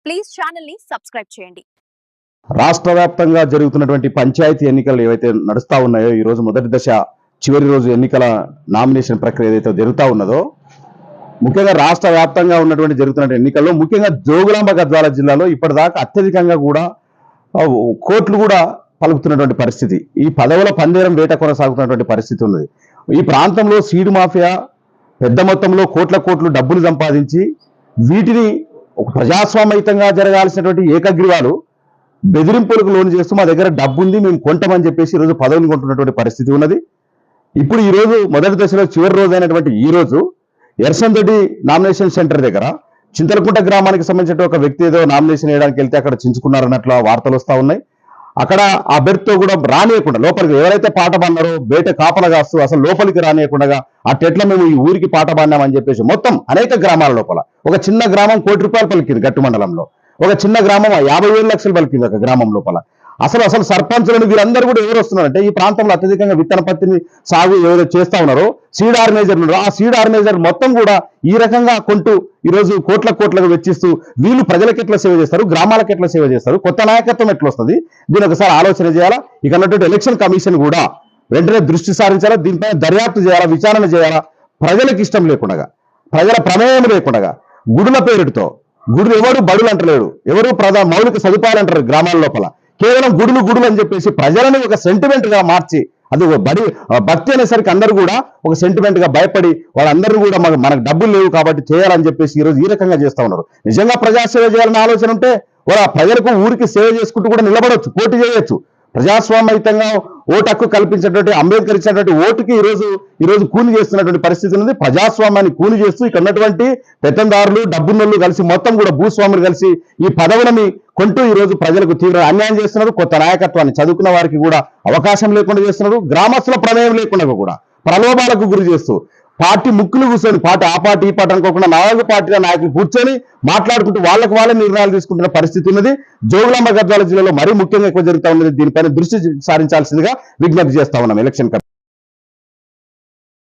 Please channel ని subscribe చేయండి. రాష్ట్ర వ్యాప్తంగా జరుగుతున్నటువంటి పంచాయతీ ఎన్నికలు ఏవైతే నడుస్తా ఉన్నాయో ఈ రోజు మొదటి దశ చివరి రోజు ఎన్నికల నామినేషన్ ప్రక్రియ ఏదైతే జరుగుతూ ఉన్నదో ముఖ్యంగా రాష్ట్ర వ్యాప్తంగా ఉన్నటువంటి జరుగుతున్న ఎన్నికల్లో ముఖ్యంగా జోగులాంబ గద్వాల జిల్లాలో ఇప్పటిదాకా అత్యధికంగా కూడా కోట్లు కూడా పలుకుతున్నటువంటి పరిస్థితి, ఈ పదవుల పందేరం వేట కొనసాగుతున్నటువంటి పరిస్థితి ఉన్నది. ఈ ప్రాంతంలో సీడ్ మాఫియా పెద్ద మొత్తంలో కోట్లు డబ్బులు సంపాదించి వీటిని ఒక ప్రజాస్వామ్యయుతంగా జరగాల్సినటువంటి ఏకగ్రీవాలు బెదిరింపులకు లోన్ చేస్తూ మా దగ్గర డబ్బు ఉంది మేము కొంటామని చెప్పేసి ఈరోజు పదవులు కొంటున్నటువంటి పరిస్థితి ఉన్నది. ఇప్పుడు ఈ రోజు మొదటి దశలో చివరి రోజు అయినటువంటి ఈ రోజు ఎర్సందొడ్డి నామినేషన్ సెంటర్ దగ్గర చింతలకుంట గ్రామానికి సంబంధించిన ఒక వ్యక్తి ఏదో నామినేషన్ వేయడానికి వెళ్తే అక్కడ చించుకున్నారన్నట్లు వార్తలు వస్తూ ఉన్నాయి. అక్కడ ఆ అభ్యర్థితో కూడా రానియకుండా లోపలికి ఎవరైతే పాట పాడినారో బయట కాపలా కాస్తూ అసలు లోపలికి రానియకుండా అట్టెట్లా మేము ఈ ఊరికి పాట పాడినామని చెప్పేసి మొత్తం అనేక గ్రామాల లోపల ఒక చిన్న గ్రామం ₹1,00,00,000 పలికింది గట్టు మండలంలో, ఒక చిన్న గ్రామం 57 లక్షలు పలికింది ఒక గ్రామం లోపల. అసలు సర్పంచులను వీరందరూ కూడా ఎవరు వస్తున్నారంటే ఈ ప్రాంతంలో అత్యధికంగా విత్తన పత్తిని సాగు ఎవరైతే చేస్తా ఉన్నారో సీడ్ ఆర్గనైజర్ ఉన్నారో ఆ సీడ్ ఆర్గనైజర్ మొత్తం కూడా ఈ రకంగా కొంటూ ఈరోజు కోట్లకు వెచ్చిస్తూ వీళ్ళు ప్రజలకు ఎట్లా సేవ చేస్తారు, గ్రామాలకు ఎట్లా సేవ చేస్తారు, కొత్త నాయకత్వం ఎట్లా వస్తుంది, దీని ఒకసారి ఆలోచన చేయాలా. ఇక అన్నటువంటి ఎలక్షన్ కమిషన్ కూడా వెంటనే దృష్టి సారించాలా, దీనిపైన దర్యాప్తు చేయాలా, విచారణ చేయాలా. ప్రజలకు ఇష్టం లేకుండా, ప్రజల ప్రమేయం లేకుండా గుడుల పేరుతో గుడులు ఎవరు బడులు అంటలేడు, ఎవరు మౌలిక సదుపాయాలు అంటారు గ్రామాల లోపల, కేవలం గుడులు అని చెప్పేసి ప్రజలను ఒక సెంటిమెంట్ గా మార్చి అది భక్తి అనేసరికి అందరూ కూడా ఒక సెంటిమెంట్ గా భయపడి వాళ్ళందరూ కూడా మనకు డబ్బులు లేవు కాబట్టి చేయాలని చెప్పేసి ఈరోజు ఈ రకంగా చేస్తా ఉన్నారు. నిజంగా ప్రజాసేవ చేయాలని ఆలోచన ఉంటే వాళ్ళ ప్రజలకు ఊరికి సేవ చేసుకుంటూ కూడా నిలబడవచ్చు, పోటీ చేయొచ్చు. ప్రజాస్వామ్యయుతంగా ఓటు హక్కు కల్పించినటువంటి అంబేద్కర్ ఇచ్చినటువంటి ఓటుకి ఈరోజు కూలి చేస్తున్నటువంటి పరిస్థితి ఉంది. ప్రజాస్వామ్యాన్ని కూలి చేస్తూ ఇక్కడ ఉన్నటువంటి పెత్తందారులు డబ్బున్నోళ్ళు కలిసి మొత్తం కూడా భూస్వాములు కలిసి ఈ పదవులని కొంటూ ఈరోజు ప్రజలకు తీవ్ర అన్యాయం చేస్తున్నారు. కొత్త నాయకత్వాన్ని చదువుకున్న వారికి కూడా అవకాశం లేకుండా చేస్తున్నారు. గ్రామస్తుల ప్రమేయం లేకుండా కూడా ప్రలోభాలకు గురి చేస్తూ పార్టీ ముక్కులు కూర్చొని ఆ పార్టీ ఈ పార్టీ అనుకోకుండా 4 పార్టీల నాయకులు కూర్చొని మాట్లాడుకుంటూ వాళ్ళే నిర్ణయాలు తీసుకుంటున్న పరిస్థితి ఉన్నది. జోగులాంబ గద్వాల జిల్లాలో మరీ ముఖ్యంగా ఎక్కువ జరుగుతూ ఉన్నది. దీనిపైన దృష్టి సారించాల్సిందిగా విజ్ఞప్తి చేస్తా ఉన్నాం ఎలక్షన్